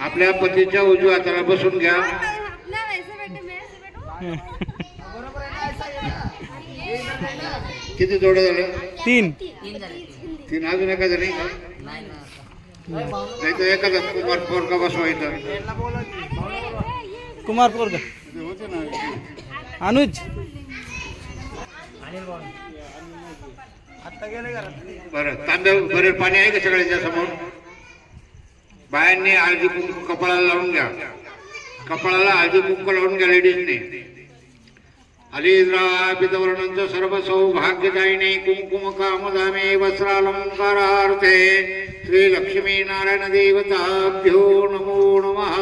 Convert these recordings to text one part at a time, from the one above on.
आपल्या पतीच्या उजव्या हाताला बसून घ्या. किती जोडे झाले? 3 तीन. अजून एका जणी का? नाही तर एखादा कुमार पोरका बसवायचा. कुमार पोरगा होते ना. अनुज बरं, तांब्या बरेल पाणी आहे का सगळ्यांच्या समोर? बायांनी हळदी कुंकू कपाळाला लावून घ्या. कपाळाला हळदी कुंकू लावून घ्या लेडीजने. हरिद्रापितवर्णंच सर्व सौभाग्यदायिने कुंकुम कामदामे वस्त्रालंकारार्थे श्री लक्ष्मी नारायण देवताभ्यो नमो नमः.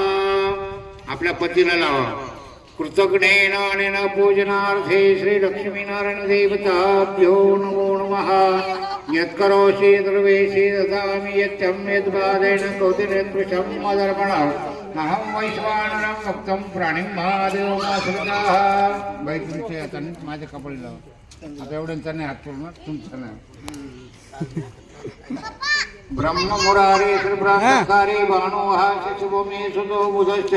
आपल्या पतीला लावा. कृतज्ञेन अनेन पूजनार्थे श्री लक्ष्मी नारायण देवताभ्यो नमो नमः. यत्करोषि द्रवेषि ददामि यत्यं यद्बाधेन कौतिरेन्द्रशं मदर्पणम् अहं वैश्वानरं भक्तं प्राणिं महादेवमाश्रिताः. बाई तुमचे आता माझ्या कपाळी लावा. आता एवढ्यांचा नाही हात पूर्ण तुमचा नाही. ब्रह्म मुरारे श्रीब्राह्मकारे भानुहा शिशुभूमी सुतो बुधश्च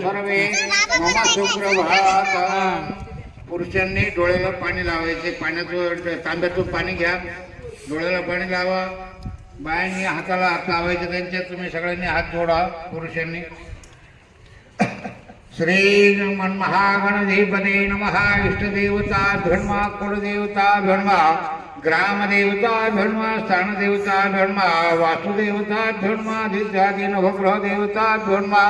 सर्वे मम सुप्रभात. पुरुषांनी डोळ्याला पाणी लावायचे. पाण्याचं तांब्यातून पाणी घ्या. डोळ्याला पाणी लावा. बायांनी हाताला हात लावायचे. त्यांच्यात तुम्ही सगळ्यांनी हात जोडा. पुरुषांनी श्री महागणधिपते नमः. इष्टदेवता भ्यन्मा कुलदेवता भ्यन्मा ग्रामदेवता भ्यन्मा स्थानदेवता भ्यन्मा वासुदेवता भ्यन्मा दित्यादी नवग्रह देवता भ्यन्मा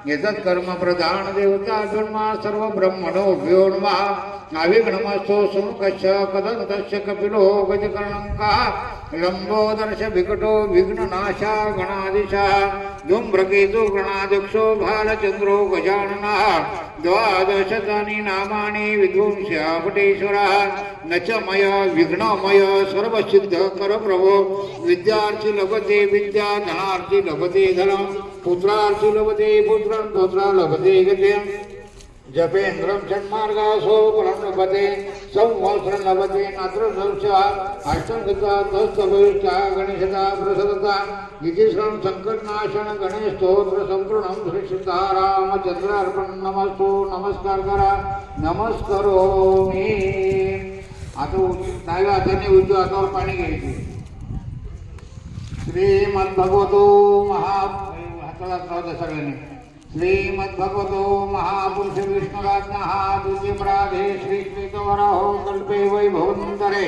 यतत् कर्म प्रधान देवता भ्यन्मा सर्व ब्रह्मणो भ्यो नमः. अविघ्नमस्तु सुमुखश्च कदन्तश्च कपिलो गजकर्णङ्कः लंबोदर्श विकटो विघ्ननाशा गणाधीशः धूम्रकेतु गणाध्यक्षो भालचंद्रो गजाननः. द्वादशतानि नामानि विध्वंस्यापटेश्वरः न च मय विघ्नमय सर्वसिद्ध कर प्रभो. विद्यार्थी लभते विद्या धनार्थी लभते धनं पुत्रार्थी लभते पुत्रं पुत्रा लभते गतिं. जपेन्द्रं षण्मार्गासो फलं लभते संवत्सरं लभते नात्र संशया. अष्टमशता तस्तभविष्टा गणेशता प्रसदता नितिश्रम संकटनाशन गणेश स्तोत्र संपूर्णं श्री सीतारामचंद्रार्पण नमस्तु. नमस्कार करा. नमस्कारोमी. आता डाव्या हाताने उजव्या हातावर पाणी घ्यायचे. श्रीमद्भगवतो हाताला सगळ्यांनी श्रीमद्भगवतो महापुरुष विष्णुराज्ञः द्वितीयप्राधे श्रीश्वेतवराहो कल्पे वैभवन्तरे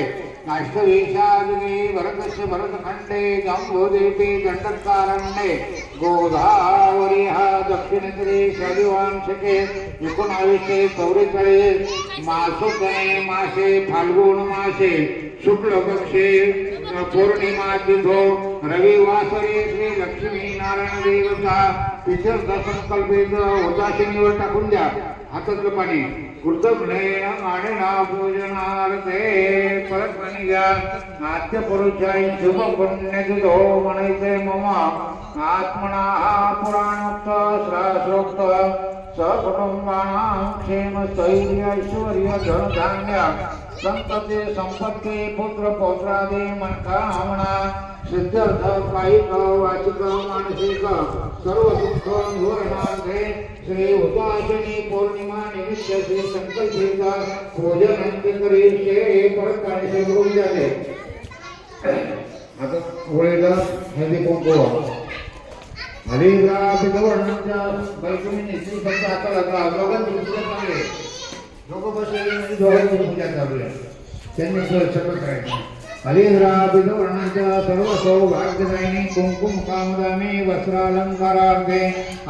अष्टवीशादिने भरतस्य भरतखण्डे जम्बूद्वीपे दण्डकारण्ये गोदावरीः दक्षिणेतरे शैलवांशके 1944 मासोदने मासे फाल्गुन मासे शुक्ल पक्षे पौर्णिमा तिथो रविवासरे श्री लक्ष्मी नारायण देवता तीर्थ संकल्पित उदासीनीवर टाकून द्या. हातातलं पाणी कृतज्ञेन अनेना पूजनार्थे. परत पाणी घ्या. नाट्य पुरुषाई शुभ पुण्यतिथो म्हणायचे. मम आत्मना पुराणोक्त शास्त्रोक्त सकुटुंबानां क्षेम स्थैर्य ऐश्वर्य धनधान्य संपत्ती संपत्ती पुत्र पौत्रादी मनकामना सिद्धार्थ कायिक वाचिक मानसिक सर्व दुःख निवारणार्थे श्री उपासनी पौर्णिमा निमित्त श्री संकल्पित भोजन करीचे. परत पाणी करून द्यावे. आता होळीला हळदी कुंकू हरिद्रापितवर्णंच्या बैठकीने निश्चित फक्त आता लागला. दोघांची पूजा चालू आहे. दोघं बसलेले म्हणजे दोघांची पूजा चालू आहे. त्यांनी सगळं करायचं. हरिद्रापितवर्णंच्या सर्व सौभाग्यदायिनी कुंकुम कामदामे वस्त्रालंकारार्थे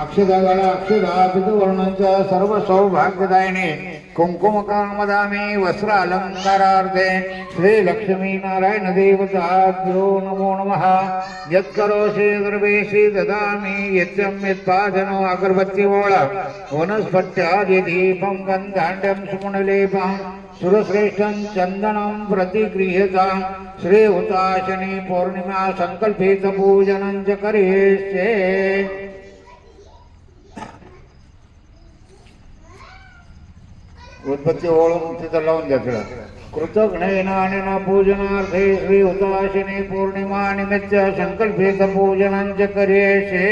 अक्षदागला अक्षदापितवर्णंच्या सर्व सौभाग्यदायिनी कुंकुम कामदामे वस्त्रालंकारार्थे श्री लक्ष्मी नारायण देवताभ्यो नमो नमः. यत्करोषि द्रवेषि ददामि यत्यं यत्पादनो अगरबत्ती ओळा वनस्पत्यादि दीपं गन्धाढ्यं सुमणलेपं सुरश्रेष्ठं चन्दनं प्रतिगृह्यतां. श्री हुताशनी पौर्णिमा संकल्पित पूजनं च करिष्ये. उदबत्ती ओळून तिथं लावून द्या. कृतघ्नैनानिन पूजनार्थे श्री हुताशिनी पौर्णिमा निमित्त संकल्पित पूजनांच करिष्ये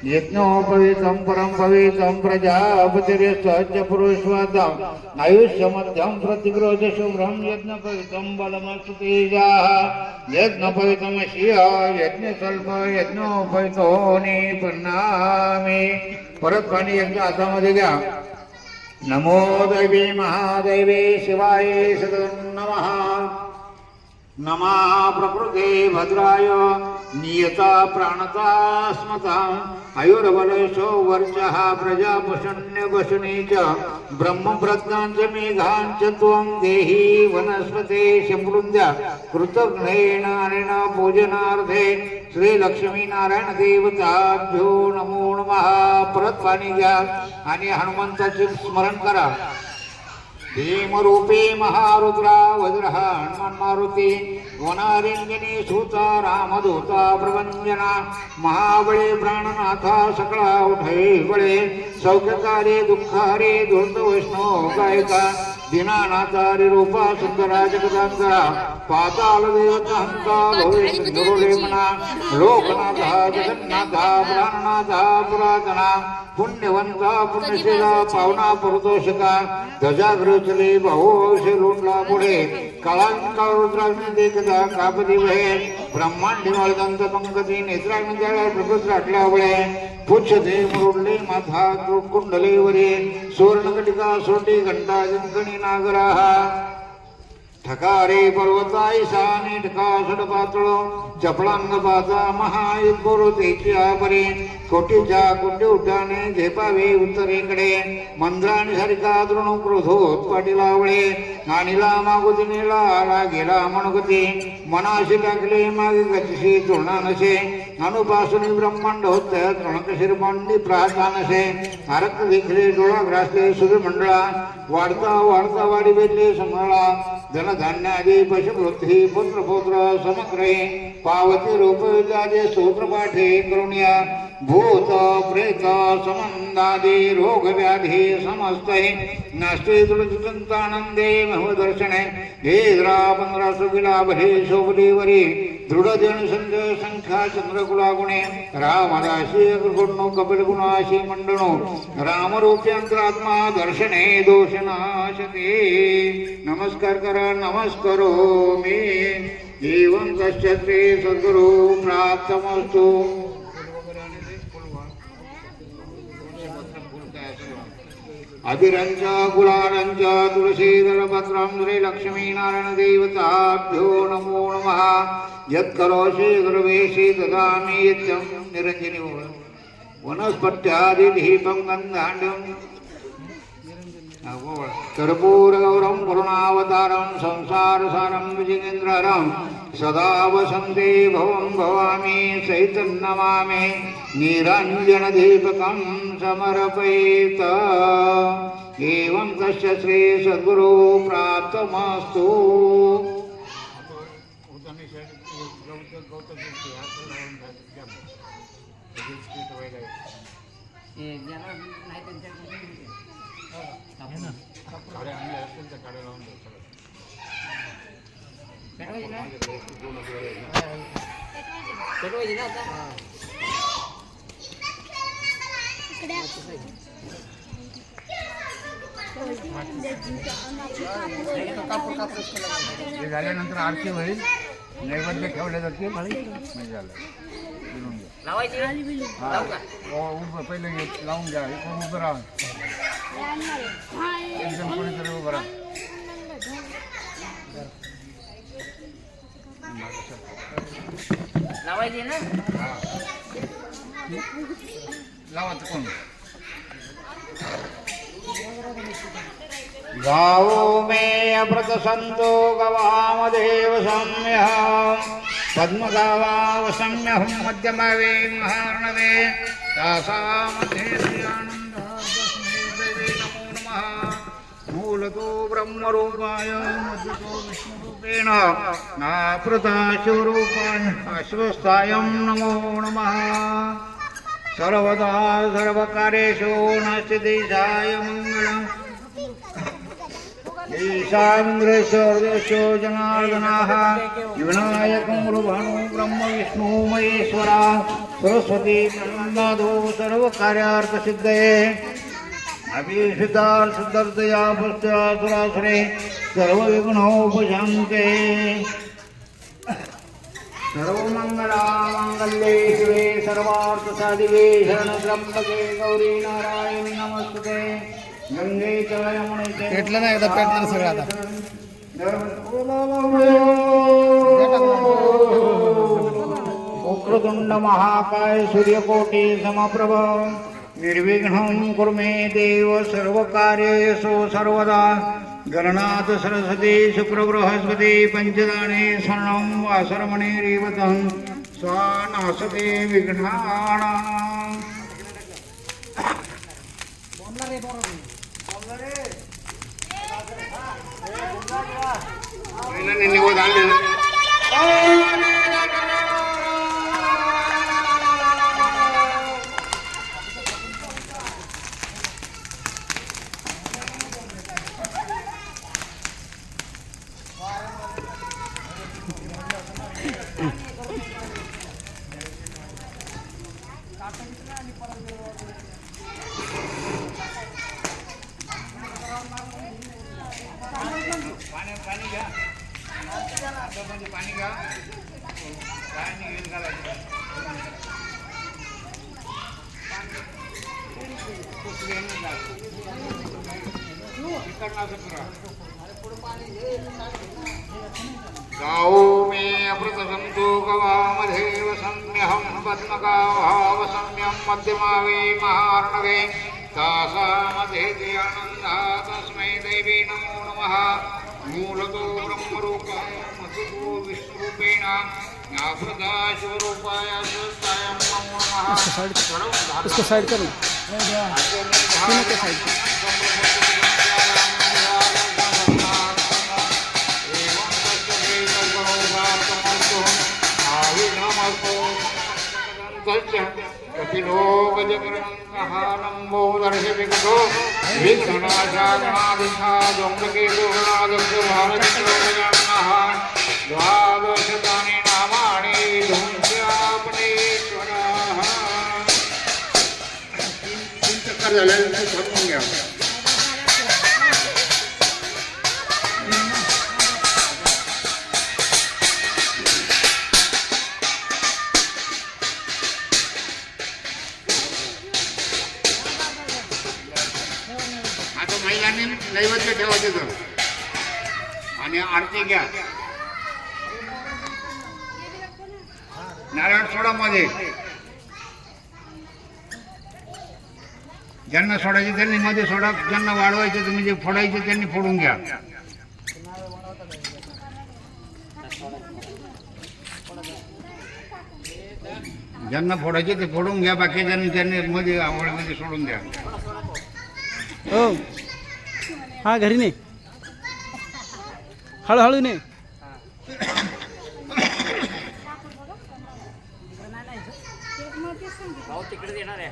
यज्ञोपवीतं परं पवित्रं प्रजापतिर्यस्य पुरुषवादं आयुष्यमध्यं प्रतिग्रोध शुभ्रं यज्ञपवित्रं बलमस्तु तेजाः यज्ञपवित्रं शिय यज्ञसल्प यज्ञोपवितो निपन्नामि परत पाणी यज्ञ हातामध्ये घ्या नमो दैवी महादैवी शिवाय सद्गुरु नमः नमः प्रकृते भद्राय नियता प्राणता स्मता आयुर्बलशो वर्चः प्रजापशन्यवशुनी च ब्रह्मप्रज्ञाञ्च मेघाञ्च त्वं देहि वनस्पते शमृद्ध्या कृतघ्नैनानिन पूजनार्थे श्री लक्ष्मीनारायण देवताभ्यो नमो नमः परत पाणी घ्या आणि हनुमंताचे स्मरण करा भीमरूपी महारुद्रा वज्रः हनुमान मारुती वनारिंजनी सूता रामदूता प्रभंजना महाबळे प्राणनाथा सकळा उठे बळे सौख्यकारी दुःखारी दुर्द वैष्णव गायका दीनानाथारी रूपा सुंदरा जगदांतरा पाताल देवता हंता भवे सुंदरोले मना लोकनाथा जगन्नाथा प्राणनाथा पुरातना पुण्यवंता पुण्यशीला पावना पुरुतोषका ध्वजागृचले बहु शिरुंडला पुढे काळांका रुद्राग्नी देखता कापदी वहे ब्रह्मांडी मळदंत पंकती नेत्राग्नी जळा प्रकृत राटला वळे पुच्छ दे मुरुडले माथा कुंडले वरे सुवर्णकटिका सोटी घंटा जिंकणी नागराहा ठकारे पर्वताई सानी ठका सडपातळ चपळांग पाचा महायुद्धोतेची परे कोटीच्या कुंडी उड्डाणे झेपावे उत्तरेकडे मंद्राणी सारिका द्रोण क्रोधोत पाटीलावळे नाणीला मागुदिनीला आला गेला मनोगती मनाशी टाकले मागे गचशी तुळणा नसे अनुपासुनी ब्रह्मांड होत्या तृणकशीर मांडी प्राचा नसे आरक्त देखले डोळा ग्रासले सुधमंडळा वाढता वाढता वाडी बेतले समळा धनधान्य आदी पशुवृत्ती पुत्र पौत्र समग्रे पावती रूप जाजे स्तोत्र पाठे करुण्या भूत प्रेत समंदादी रोग व्याधी समस्तै नास्ते तुलचिंतानंदे महदर्शने हे द्रा 15 सुविलाभ हे शोभलीवरी दृढ जन संजय संख्या चंद्रकुला गुणे रामदासी गुणो कपिल गुणाशी मंडनो रामरूप्यंतरात्मा दर्शने दोषनाशते नमस्कार करा नमस्कारो मे एवं कश्चित्रे सद्गुरु प्राप्तमस्तु अभिरंच कुलारंच तुलसीदलपत्रं श्री लक्ष्मीनारायण देवताभ्यो नमो नमः यत्करोषि गुरुवेशि ददामि नित्यं निरञ्जनी वनस्पत्यादिदीपं गन्धाढ्यं कर्पूरगौरं करुणावतारं संसारसारं विजिनेन्द्रहरं सदा वसन्ते भवं भवामि सहितं नमामि निरञ्जनदीपकं समर्पयेत् एवं तस्य श्री सद्गुरु प्राप्तमस्तु झाल्यानंतर आरती होईल नैवेद्य ठेवले जातील नाही झालं पहिले लावून घ्या उभं राहा एकदम कोणीतरी उभं राहा लावायची ना लावायचं कोण गावो मे अमृत संतो गवामदेव सम्य पद्मगावा सम्यहं मध्यमावे महार्णवे तासामध्ये श्री आनंदस्मै नमो नमः मूलतो ब्रह्मरूपाय मध्यतो विष्णुरूपेण नापृता शिवरूपाय अश्वस्थायं नमो नमः सर्वदा सर्वकार्येषु नास्ति देशाय मङ्गलम् ईशान्द्रेश्वरदेशो जनार्दनाः विनायकं गुरुभानु ब्रह्म विष्णु महेश्वरा सरस्वती प्रनन्दादो सर्वकार्यार्थसिद्धये अभिषितार्थदर्दया पुष्टासुरासुरे सर्वविघ्नोपशान्ते सर्वमङ्गलामाङ्गल्ये शिवे सर्वार्थसाधिके शरणत्र्यम्बके गौरी नारायणी नमस्ते गंगे च यमुने च पेटलं ना एकदा पेटलं सगळं आता वक्रतुंड महाकाय सूर्यकोटि समप्रभ निर्विघ्नं कुरु मे देव सर्वकार्येषु सर्वदा गणनाथ सरस्वती शुक्रबृहस्पति पंचदाने स्वर्णं वासरमणे रेवतं स्वानासते विघ्नानाम् निवड आले पाणी घ्या पाणी घ्या काय निघेल घालायचं गाओ मे अमृत संतो गवामध्ये वसम्यहं पद्मगावसम्यं मध्यमावे महार्णवे तासामध्ये आनंदा तस्मै देवी नमो नमः मूलतो ब्रह्मरूपं मधुतो विष्णुरूपेण ज्ञापृता शिवरूपाय स्वस्तायं नमो नमः इसको साइड करो कपिलो गजकरणंबोदर्शविकटो विघ्नाशागणादिशा द्वन्द्वकेतुगणादक्षभारतिलोकयान्नः द्वादशतानि नामानि धूम्यापनेश्वराः तीन चक्कर झाले थांबून घ्या महिलांनी नैवेद्य ठेवायचं आणि आरती घ्या नारायण सोडा मध्ये ज्यांना सोडायचे त्यांनी मध्ये सोडा ज्यांना वाढवायचे तुम्ही जे फोडायचे त्यांनी फोडून घ्या ज्यांना फोडायचे ते फोडून घ्या बाकीच्यांनी त्यांनी मध्ये आवडीमध्ये सोडून द्या हो हा घरी नाही हळूहळू नाही तिकडे येणार आहे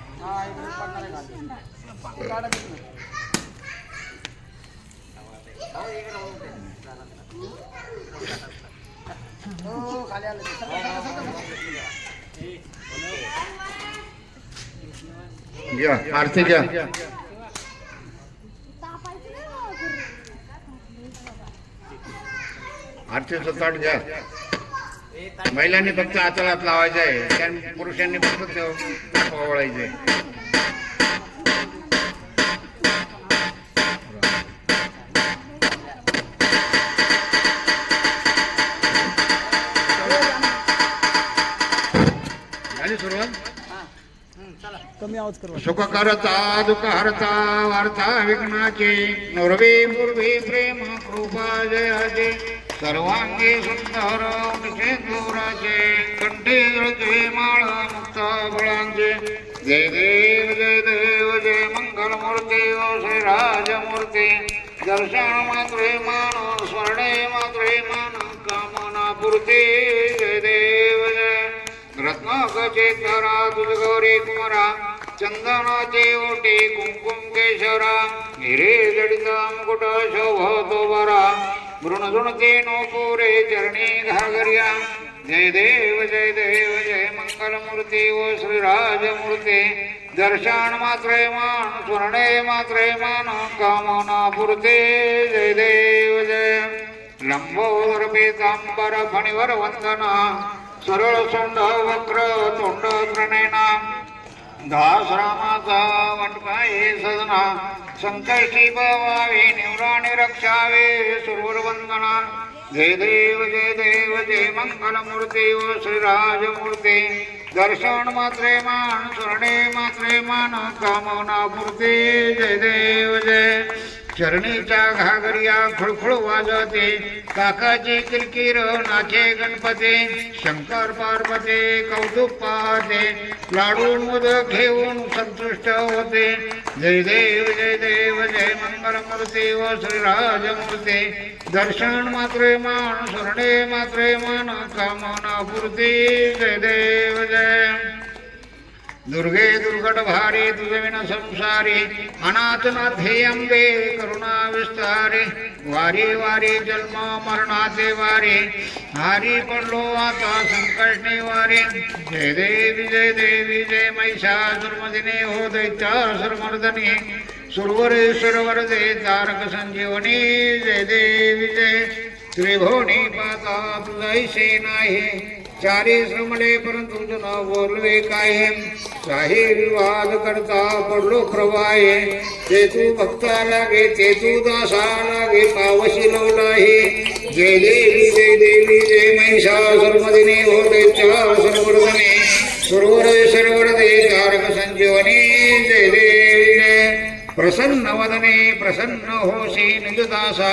घ्या आरती घ्या आरतीचं ताट घ्या महिलांनी फक्त हाताला हात लावायचा आहे पुरुषांनी फक्त ओवाळायचे झाली सुरुवात कमी आवाज करू सुख करता दुःख हरता वार्ता विघ्नाचे नरवे पूर्वे प्रेम कृपा जयाचे सर्वांगी सुंदर निषेधुराचे कंठे जळते माळ मुक्त फळांचे जय देव जय देव जय मंगल मूर्ती श्री राजमूर्ती दर्शन मात्रे मान स्वर्णे मात्रे मान कामना पूर्ती जय देव जय रत्नाकाचे तारा तुझ गौरी कुमारा चंदनाचे ओटे कुंकुम केशरा हिरे जडित मुकुट शोभतो बरा मृणजुणते नोपुरे चरणी घागर्या जय देव जय मंगलमूर्ती ओ श्रीराजमूर्ती दर्शन मात्रे मान स्मरणे मात्रे मान कामना पुरते जय देव जय लंबोदर पीतांबर फणिवर वंदना सरळ सोंड वक्र तोंड प्रणयना दास रामाचा वटपाये सदना संकष्टी बवावे निवराणे रक्षावे सुरवर वंदना जय देव जय मंगलमूर्ती ओ श्रीराजमूर्ती दर्शन मात्रे मान स्मरणे मात्रे मान कामना पुरते जय देव जय चरणीच्या घागरिया खुळखुळ वाजते काकाची किरकिर नाचे गणपती शंकर पार्वती कौतुक पाहते लाडून मोदक घेऊन संतुष्ट होते जय देव जय मंगलमूर्ती व श्रीराजमूर्ती दर्शन मात्रे मान स्मरणे मात्रे मान कामना पुरती जय देव जय दुर्गे दुर्गट भारी तुझे विन संसारी अनाथ नाथे अंबे करुणा विस्तारे वारी वारी जन्म मरणाचे वारे हारी पडलो आता संकटने वारे जय देवी जय महिषासुरमर्दिनी हो दैत्यासुरमर्दिनी सुरवरेश्वर दे तारक संजीवनी जय देवी जय त्रिभुवनी पाता तुझैसे नाही चारी श्रमले परंतु तुझं बोलवे काय काही विवाद करता पडलो प्रवाहे ते तू भक्ता लागे ते तू दासा लागे पावशी लवलाहे जय देवी जय महिषासुरमर्दिनी हो दैत्यासुरमर्दिनी सुरवरेश्वर दे तारक संजीवनी जय देवी जय प्रसन्न वदने प्रसन्न होशी निजदासा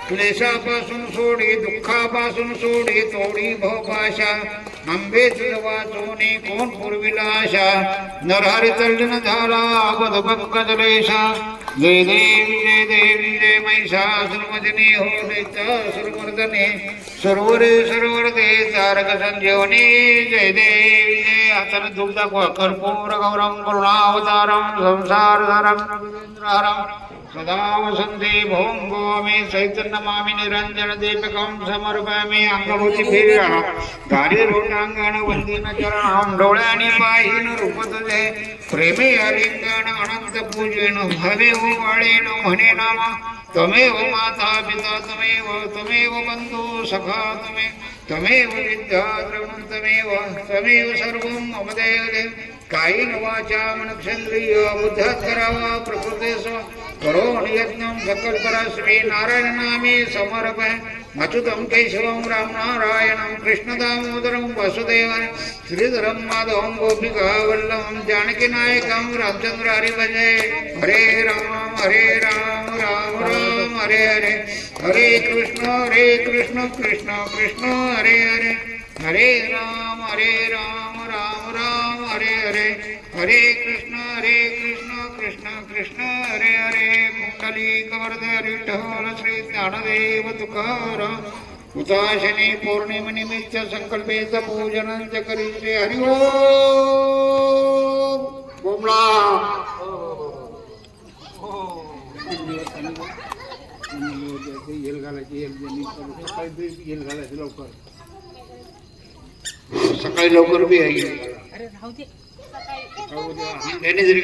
क्लेशापासून सोडी दुःखापासून सोडी तोडी भवपाशा आंबे तुझ वाचोनी कोण पूर्विला आशा नरहरी तल्लीन झाला अबध पंकजलेशा जय देवी जय महिषासुरमर्दिनी हो दैत्यासुरमर्दिनी सुरवरेश्वर दे तारक संजीवनी जय देवी जय हाताने धूप दाखवा कर्पूर गौरम करुणावतारम संसारधरम सदा वसंती भोंगो मे चैतन्यमामि निरंजन दीपकं समर्पयामि अंगभूती फिरा गाडी रोटांगण वंदन चरण डोळ्याने पाहिन रूप तुझे प्रेमे अलिंगण अनंत पूजन भवे हो वाळेन म्हणे नामा तमेव माता पिता तमेव बंधू सखा तमेव विद्या द्रवणं तमेव सर्वं मम देव कायेन वाचा मनक्षेंद्रिय बुद्ध्यात करावा प्रकृतेस करोन यज्ञं सकलपराश्री नारायण नामे समर्पय अच्युतं केशवं राम नारायणं कृष्णदामोदरं वासुदेवं श्रीधरं माधवं गोपिका वल्लभं जानकीनायकं रामचंद्र हरि भजे हरे राम राम राम हरे हरे हरे कृष्ण कृष्ण कृष्ण हरे हरे हरे राम राम राम हरे हरे हरे कृष्ण कृष्ण कृष्ण हरे हरे कुंडलीकवरद विठ्ठल श्री ज्ञानदेव तुकाराम उदाशनी पौर्णिमेनिमित्त संकल्पेत पूजनांच करीचे हरि ओम बोमला सकाळी लवकर बी आहे अरे राहू दे जरी